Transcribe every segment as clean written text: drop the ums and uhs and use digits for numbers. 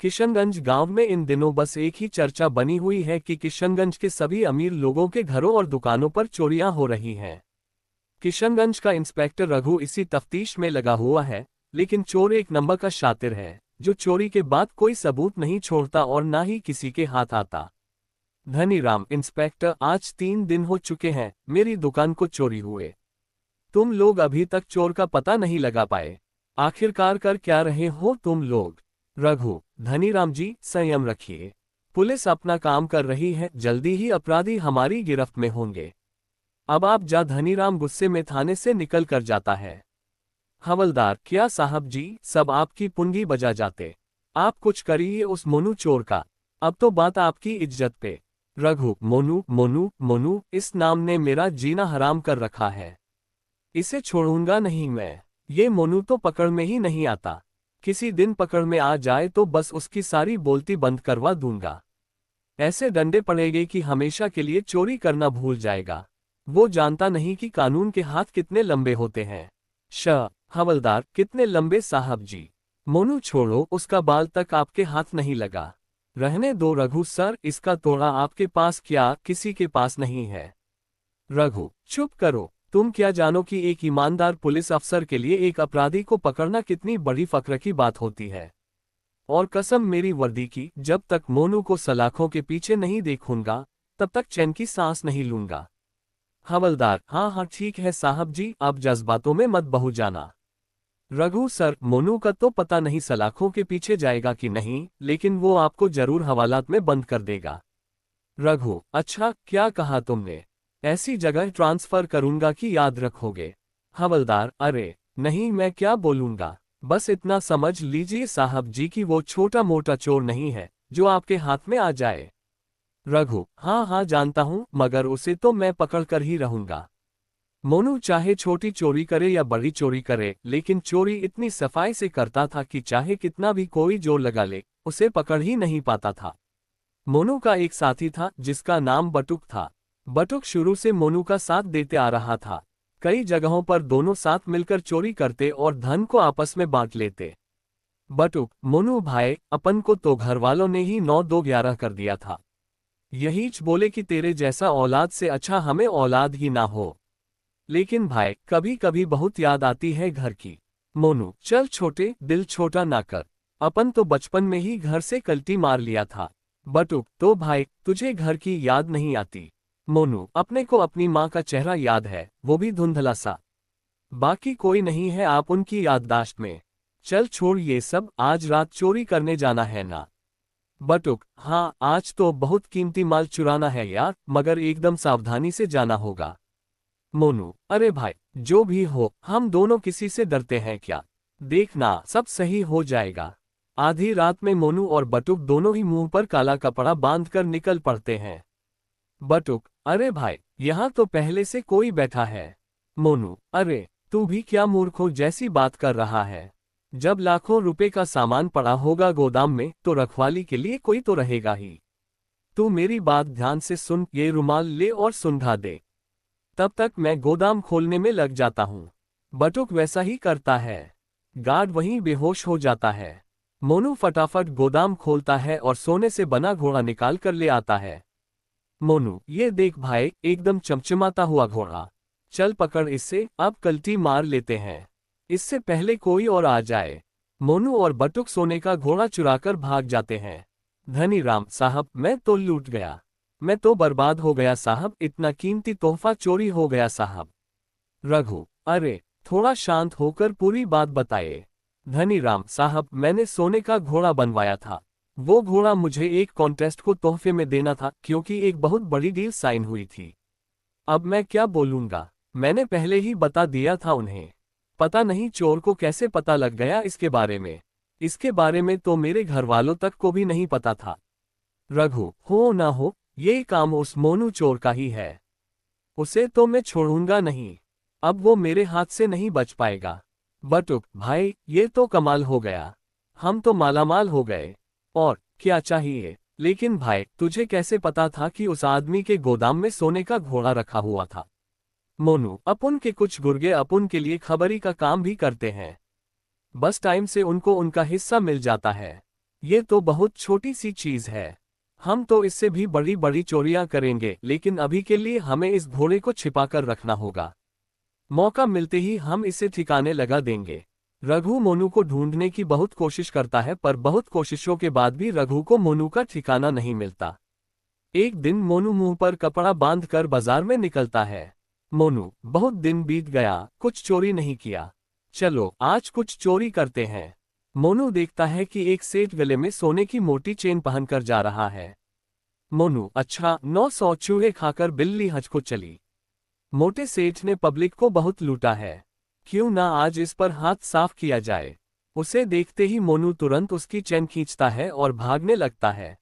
किशनगंज गांव में इन दिनों बस एक ही चर्चा बनी हुई है कि किशनगंज के सभी अमीर लोगों के घरों और दुकानों पर चोरियां हो रही हैं। किशनगंज का इंस्पेक्टर रघु इसी तफ्तीश में लगा हुआ है, लेकिन चोर एक नंबर का शातिर है, जो चोरी के बाद कोई सबूत नहीं छोड़ता और ना ही किसी के हाथ आता। धनीराम: इंस्पेक्टर, आज 3 दिन हो चुके हैं मेरी दुकान को चोरी हुए। तुम लोग अभी तक चोर का पता नहीं लगा पाए। आखिरकार कर क्या रहे हो तुम लोग? रघु: धनीराम जी, संयम रखिए। पुलिस अपना काम कर रही है, जल्दी ही अपराधी हमारी गिरफ्त में होंगे। अब आप जा। धनीराम गुस्से में थाने से निकल कर जाता है। हवलदार: क्या साहब जी, सब आपकी पुंगी बजा जाते। आप कुछ करिए उस मोनू चोर का, अब तो बात आपकी इज्जत पे। रघु: मोनू मोनू मोनू, इस नाम ने मेरा जीना हराम कर रखा है। इसे छोड़ूंगा नहीं मैं। ये मोनू तो पकड़ में ही नहीं आता। किसी दिन पकड़ में आ जाए तो बस उसकी सारी बोलती बंद करवा दूंगा। ऐसे डंडे पड़ेंगे कि हमेशा के लिए चोरी करना भूल जाएगा। वो जानता नहीं कि कानून के हाथ कितने लंबे होते हैं। हवलदार: कितने लंबे साहब जी? मोनू छोड़ो, उसका बाल तक आपके हाथ नहीं लगा। रहने दो रघु सर, इसका तोड़ा आपके पास क्या किसी के पास नहीं है? रघु: चुप करो। तुम क्या जानो कि एक ईमानदार पुलिस अफसर के लिए एक अपराधी को पकड़ना कितनी बड़ी फक्र की बात होती है। और कसम मेरी वर्दी की, जब तक मोनू को सलाखों के पीछे नहीं देखूंगा तब तक चैन की सांस नहीं लूंगा। हवलदार: हाँ हाँ ठीक है साहब जी, अब जज्बातों में मत बहू जाना। रघु सर, मोनू का तो पता नहीं सलाखों के पीछे जाएगा कि नहीं, लेकिन वो आपको जरूर हवालात में बंद कर देगा। रघु: अच्छा, क्या कहा तुमने? ऐसी जगह ट्रांसफर करूंगा कि याद रखोगे? हवलदार: अरे नहीं, मैं क्या बोलूंगा, बस इतना समझ लीजिए साहब जी कि वो छोटा मोटा चोर नहीं है जो आपके हाथ में आ जाए। रघु: हाँ हाँ जानता हूँ, मगर उसे तो मैं पकड़ कर ही रहूंगा। मोनू चाहे छोटी चोरी करे या बड़ी चोरी करे, लेकिन चोरी इतनी सफाई से करता था कि चाहे कितना भी कोई जोर लगा ले, उसे पकड़ ही नहीं पाता था। मोनू का एक साथी था जिसका नाम बटुक था। बटुक शुरू से मोनू का साथ देते आ रहा था। कई जगहों पर दोनों साथ मिलकर चोरी करते और धन को आपस में बांट लेते। बटुक: मोनू भाई, अपन को तो घर वालों ने ही 9-2-11 कर दिया था। यहीच बोले कि तेरे जैसा औलाद से अच्छा हमें औलाद ही ना हो। लेकिन भाई, कभी कभी बहुत याद आती है घर की। मोनू: चल छोटे, दिल छोटा ना कर। अपन तो बचपन में ही घर से कल्टी मार लिया था। बटुक: तो भाई, तुझे घर की याद नहीं आती? मोनू: अपने को अपनी माँ का चेहरा याद है, वो भी धुंधला सा। बाकी कोई नहीं है आप उनकी याददाश्त में। चल छोड़ ये सब, आज रात चोरी करने जाना है ना? बटुक: हाँ, आज तो बहुत कीमती माल चुराना है यार, मगर एकदम सावधानी से जाना होगा। मोनू: अरे भाई, जो भी हो, हम दोनों किसी से डरते हैं क्या? देखना सब सही हो जाएगा। आधी रात में मोनू और बटुक दोनों ही मुंह पर काला कपड़ा बांधकर निकल पड़ते हैं। बटुक: अरे भाई, यहाँ तो पहले से कोई बैठा है। मोनू: अरे तू भी क्या मूर्खों जैसी बात कर रहा है? जब लाखों रुपए का सामान पड़ा होगा गोदाम में तो रखवाली के लिए कोई तो रहेगा ही। तू मेरी बात ध्यान से सुन, ये रुमाल ले और सुंघा दे। तब तक मैं गोदाम खोलने में लग जाता हूँ। बटुक वैसा ही करता है। गार्ड वहीं बेहोश हो जाता है। मोनू फटाफट गोदाम खोलता है और सोने से बना घोड़ा निकाल कर ले आता है। मोनू: ये देख भाई, एकदम चमचमाता हुआ घोड़ा। चल पकड़ इसे, अब कल्टी मार लेते हैं, इससे पहले कोई और आ जाए। मोनू और बटुक सोने का घोड़ा चुराकर भाग जाते हैं। धनीराम: साहब, मैं तो लूट गया, मैं तो बर्बाद हो गया साहब, इतना कीमती तोहफा चोरी हो गया साहब। रघु: अरे थोड़ा शांत होकर पूरी बात बताइए। धनीराम: साहब, मैंने सोने का घोड़ा बनवाया था। वो घोड़ा मुझे एक कॉन्टेस्ट को तोहफे में देना था, क्योंकि एक बहुत बड़ी डील साइन हुई थी। अब मैं क्या बोलूंगा, मैंने पहले ही बता दिया था उन्हें। पता नहीं चोर को कैसे पता लग गया इसके बारे में। इसके बारे में तो मेरे घर वालों तक को भी नहीं पता था। रघु: हो ना हो, ये काम उस मोनू चोर का ही है। उसे तो मैं छोड़ूंगा नहीं, अब वो मेरे हाथ से नहीं बच पाएगा। बटुक: भाई, ये तो कमाल हो गया, हम तो मालामाल हो गए। और क्या चाहिए? लेकिन भाई, तुझे कैसे पता था कि उस आदमी के गोदाम में सोने का घोड़ा रखा हुआ था? मोनू: अपन के कुछ गुर्गे अपन के लिए खबरी का काम भी करते हैं, बस टाइम से उनको उनका हिस्सा मिल जाता है। ये तो बहुत छोटी सी चीज है। हम तो इससे भी बड़ी बड़ी चोरियां करेंगे, लेकिन अभी के लिए हमें इस घोड़े को छिपाकर रखना होगा। मौका मिलते ही हम इसे ठिकाने लगा देंगे। रघु मोनू को ढूंढने की बहुत कोशिश करता है, पर बहुत कोशिशों के बाद भी रघु को मोनू का ठिकाना नहीं मिलता। एक दिन मोनू मुंह पर कपड़ा बांधकर बाजार में निकलता है। मोनू, बहुत दिन बीत गया, कुछ चोरी नहीं किया। चलो आज कुछ चोरी करते हैं। मोनू देखता है कि एक सेठ गले में सोने की मोटी चेन पहनकर जा रहा है। मोनू, अच्छा, 900 चूहे खाकर बिल्ली हज को चली। मोटे सेठ ने पब्लिक को बहुत लूटा है, क्यों ना आज इस पर हाथ साफ किया जाए। उसे देखते ही मोनू तुरंत उसकी चेन खींचता है और भागने लगता है।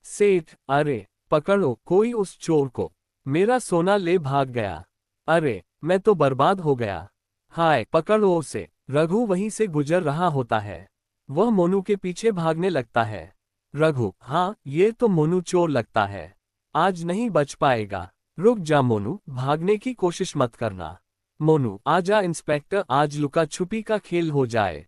सेठ, अरे पकड़ो कोई उस चोर को, मेरा सोना ले भाग गया। अरे मैं तो बर्बाद हो गया। हाय पकड़ो उसे। रघु वहीं से गुजर रहा होता है। वह मोनू के पीछे भागने लगता है। रघु, हाँ ये तो मोनू चोर लगता है, आज नहीं बच पाएगा। रुक जा मोनू, भागने की कोशिश मत करना। मोनू, आजा इंस्पेक्टर, आज लुका छुपी का खेल हो जाए।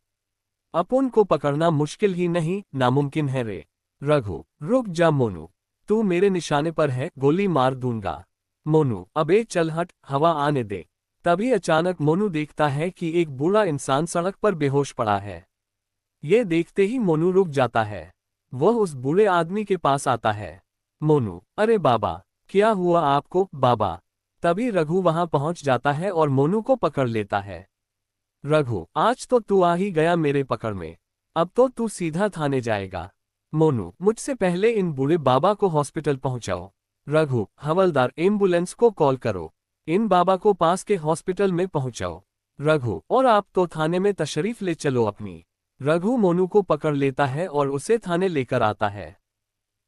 अपन को पकड़ना मुश्किल ही नहीं, नामुमकिन है रे। रघु, रुक जा मोनू, तू मेरे निशाने पर है, गोली मार दूंगा। मोनू, अबे चल हट, हवा आने दे। तभी अचानक मोनू देखता है कि एक बूढ़ा इंसान सड़क पर बेहोश पड़ा है। ये देखते ही मोनू रुक जाता है। वह उस बूढ़े आदमी के पास आता है। मोनू, अरे बाबा, क्या हुआ आपको बाबा? तभी रघु वहां पहुंच जाता है और मोनू को पकड़ लेता है। रघु, आज तो तू आ ही गया मेरे पकड़ में, अब तो तू सीधा थाने जाएगा। मोनू, मुझसे पहले इन बूढ़े बाबा को हॉस्पिटल पहुंचाओ। रघु, हवलदार, एम्बुलेंस को कॉल करो, इन बाबा को पास के हॉस्पिटल में पहुंचाओ। रघु, और आप तो थाने में तशरीफ ले चलो अपनी। रघु मोनू को पकड़ लेता है और उसे थाने लेकर आता है।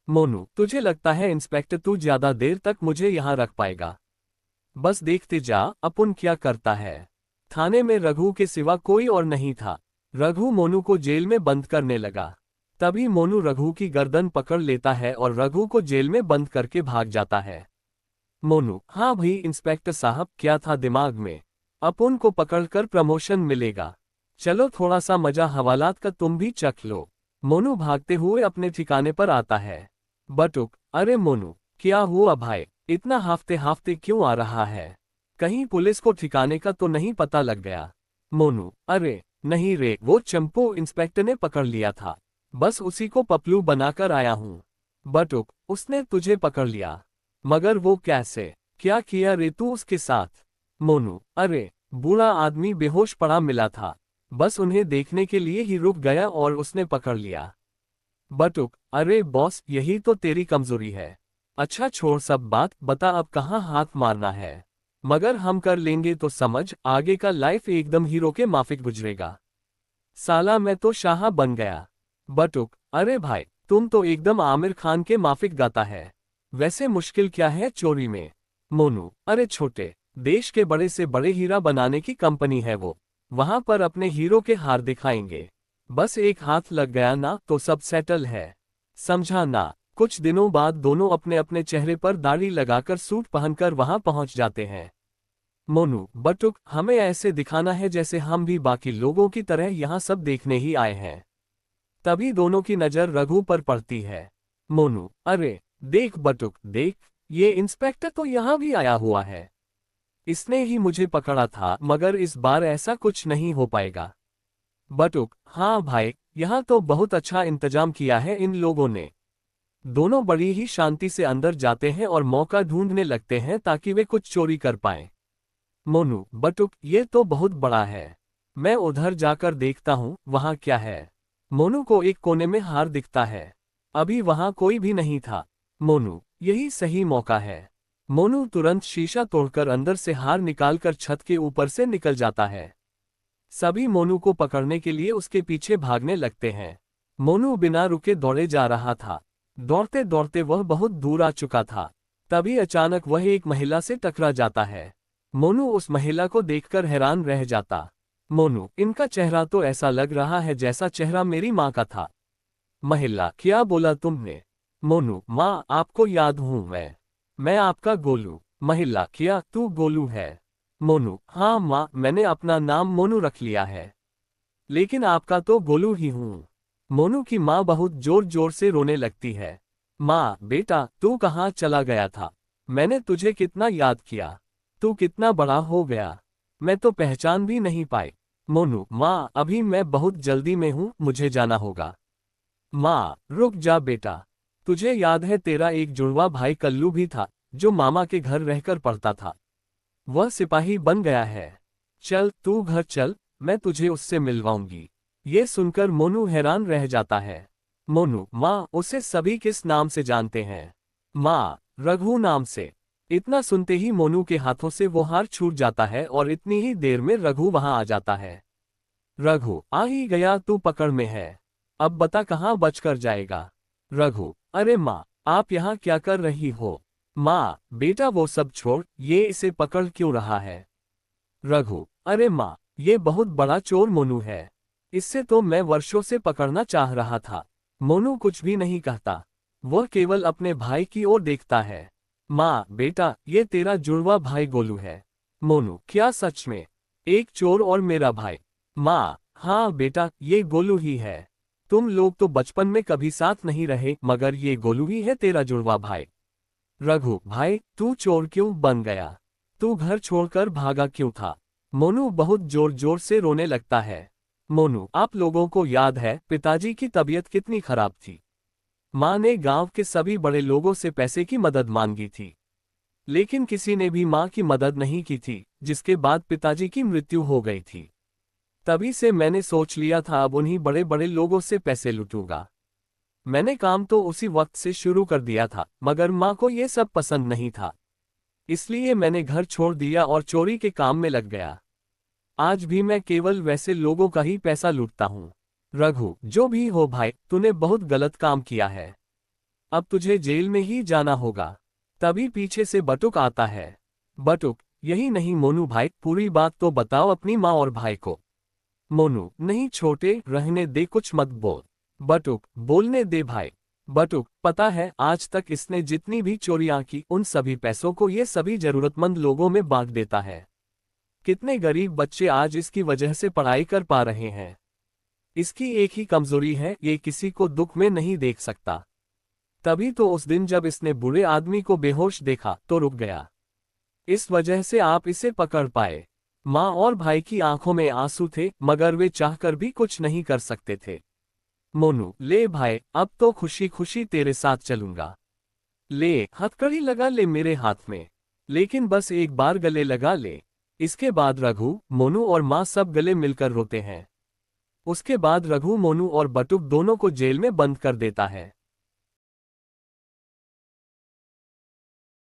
मोनू, तुझे लगता है इंस्पेक्टर तू ज्यादा देर तक मुझे यहाँ रख पाएगा? बस देखते जा अपन क्या करता है। थाने में रघु के सिवा कोई और नहीं था। रघु मोनू को जेल में बंद करने लगा। तभी मोनू रघु की गर्दन पकड़ लेता है और रघु को जेल में बंद करके भाग जाता है। मोनू, हाँ भाई इंस्पेक्टर साहब, क्या था दिमाग में? अपन को पकड़कर प्रमोशन मिलेगा। चलो थोड़ा सा मजा हवालात का तुम भी चख लो। मोनू भागते हुए अपने ठिकाने पर आता है। बटुक, अरे मोनू, क्या हुआ भाई, इतना हाफते हाफते क्यों आ रहा है? कहीं पुलिस को ठिकाने का तो नहीं पता लग गया? मोनू, अरे नहीं रे, वो चंपू इंस्पेक्टर ने पकड़ लिया था, बस उसी को पपलू बनाकर आया हूँ। बटुक, उसने तुझे पकड़ लिया? मगर वो कैसे, क्या किया रे तू उसके साथ? मोनू, अरे बूढ़ा आदमी बेहोश पड़ा मिला था, बस उन्हें देखने के लिए ही रुक गया और उसने पकड़ लिया। बटुक, अरे बॉस, यही तो तेरी कमजोरी है। अच्छा छोड़ सब बात, बता अब कहाँ हाथ मारना है? मगर हम कर लेंगे तो समझ, आगे का लाइफ एकदम हीरो के माफिक गुजरेगा। साला मैं तो शाह बन गया। बटुक, अरे भाई तुम तो एकदम आमिर खान के माफिक गाता है। वैसे मुश्किल क्या है चोरी में? मोनू, अरे छोटे, देश के बड़े से बड़े हीरा बनाने की कंपनी है वो, वहां पर अपने हीरो के हार दिखाएंगे। बस एक हाथ लग गया ना तो सब सेटल है, समझा ना? कुछ दिनों बाद दोनों अपने अपने चेहरे पर दाढ़ी लगाकर सूट पहनकर वहां पहुंच जाते हैं। मोनू, बटुक, हमें ऐसे दिखाना है जैसे हम भी बाकी लोगों की तरह यहाँ सब देखने ही आए हैं। तभी दोनों की नजर रघु पर पड़ती है। मोनू, अरे देख बटुक देख, ये इंस्पेक्टर तो यहाँ भी आया हुआ है। इसने ही मुझे पकड़ा था, मगर इस बार ऐसा कुछ नहीं हो पाएगा। बटुक, हाँ भाई, यहाँ तो बहुत अच्छा इंतजाम किया है इन लोगों ने। दोनों बड़ी ही शांति से अंदर जाते हैं और मौका ढूंढने लगते हैं ताकि वे कुछ चोरी कर पाएं। मोनू, बटुक, ये तो बहुत बड़ा है, मैं उधर जाकर देखता हूँ वहाँ क्या है। मोनू को एक कोने में हार दिखता है। अभी वहाँ कोई भी नहीं था। मोनू, यही सही मौका है। मोनू तुरंत शीशा तोड़कर अंदर से हार निकालकर छत के ऊपर से निकल जाता है। सभी मोनू को पकड़ने के लिए उसके पीछे भागने लगते हैं। मोनू बिना रुके दौड़े जा रहा था। दौड़ते दौड़ते वह बहुत दूर आ चुका था। तभी अचानक वह एक महिला से टकरा जाता है। मोनू उस महिला को देखकर हैरान रह जाता। मोनू, इनका चेहरा तो ऐसा लग रहा है जैसा चेहरा मेरी माँ का था। महिला, क्या बोला तुमने? मोनू, माँ आपको याद हूँ मैं आपका गोलू। महिला, क्या तू गोलू है? मोनू, हाँ माँ, मैंने अपना नाम मोनू रख लिया है, लेकिन आपका तो गोलू ही हूँ। मोनू की माँ बहुत जोर जोर से रोने लगती है। माँ, बेटा, तू कहाँ चला गया था? मैंने तुझे कितना याद किया। तू कितना बड़ा हो गया, मैं तो पहचान भी नहीं पाई। मोनू, माँ, अभी मैं बहुत जल्दी में हूँ, मुझे जाना होगा। माँ, रुक जा बेटा। तुझे याद है तेरा एक जुड़वा भाई कल्लू भी था, जो मामा के घर रहकर पढ़ता था। वह सिपाही बन गया है। चल तू घर चल, मैं तुझे उससे मिलवाऊंगी। ये सुनकर मोनू हैरान रह जाता है। मोनू, माँ, उसे सभी किस नाम से जानते हैं? माँ, रघु नाम से। इतना सुनते ही मोनू के हाथों से वो हार छूट जाता है और इतनी ही देर में रघु वहां आ जाता है। रघु, आ ही गया, तू पकड़ में है। अब बता कहाँ बचकर जाएगा? रघु, अरे माँ, आप यहाँ क्या कर रही हो? माँ, बेटा वो सब छोड़, ये इसे पकड़ क्यों रहा है? रघु, अरे माँ, ये बहुत बड़ा चोर मोनू है। इससे तो मैं वर्षों से पकड़ना चाह रहा था। मोनू कुछ भी नहीं कहता। वह केवल अपने भाई की ओर देखता है। माँ, बेटा, ये तेरा जुड़वा भाई गोलू है। मोनू, क्या सच में? एक चोर और मेरा भाई? माँ, हाँ बेटा, ये गोलू ही है। तुम लोग तो बचपन में कभी साथ नहीं रहे, मगर ये गोलू ही है तेरा जुड़वा भाई। रघु, भाई, तू चोर क्यों बन गया? तू घर छोड़कर भागा क्यों था? मोनू बहुत जोर जोर से रोने लगता है। मोनू, आप लोगों को याद है पिताजी की तबीयत कितनी खराब थी? माँ ने गांव के सभी बड़े लोगों से पैसे की मदद मांगी थी, लेकिन किसी ने भी माँ की मदद नहीं की थी, जिसके बाद पिताजी की मृत्यु हो गई थी। तभी से मैंने सोच लिया था अब उन्हीं बड़े बड़े लोगों से पैसे लूटूंगा। मैंने काम तो उसी वक्त से शुरू कर दिया था, मगर माँ को ये सब पसंद नहीं था। इसलिए मैंने घर छोड़ दिया और चोरी के काम में लग गया। आज भी मैं केवल वैसे लोगों का ही पैसा लूटता हूँ। रघु, जो भी हो भाई, तूने बहुत गलत काम किया है। अब तुझे जेल में ही जाना होगा। तभी पीछे से बटुक आता है। बटुक, यही नहीं मोनू भाई, पूरी बात तो बताओ अपनी माँ और भाई को। मोनू, नहीं छोटे, रहने दे, कुछ मत बोल। बटुक, बोलने दे भाई। बटुक, पता है आज तक इसने जितनी भी चोरियां की उन सभी पैसों को ये सभी जरूरतमंद लोगों में बांट देता है। कितने गरीब बच्चे आज इसकी वजह से पढ़ाई कर पा रहे हैं। इसकी एक ही कमजोरी है, ये किसी को दुख में नहीं देख सकता। तभी तो उस दिन जब इसने बुरे आदमी को बेहोश देखा तो रुक गया। इस वजह से आप इसे पकड़ पाए। माँ और भाई की आंखों में आंसू थे, मगर वे चाहकर भी कुछ नहीं कर सकते थे। मोनू, ले भाई, अब तो खुशी खुशी तेरे साथ चलूंगा। ले, हथकड़ी लगा ले मेरे हाथ में। लेकिन बस एक बार गले लगा ले। इसके बाद रघु, मोनू और माँ सब गले मिलकर रोते हैं। उसके बाद रघु मोनू और बटुक दोनों को जेल में बंद कर देता है।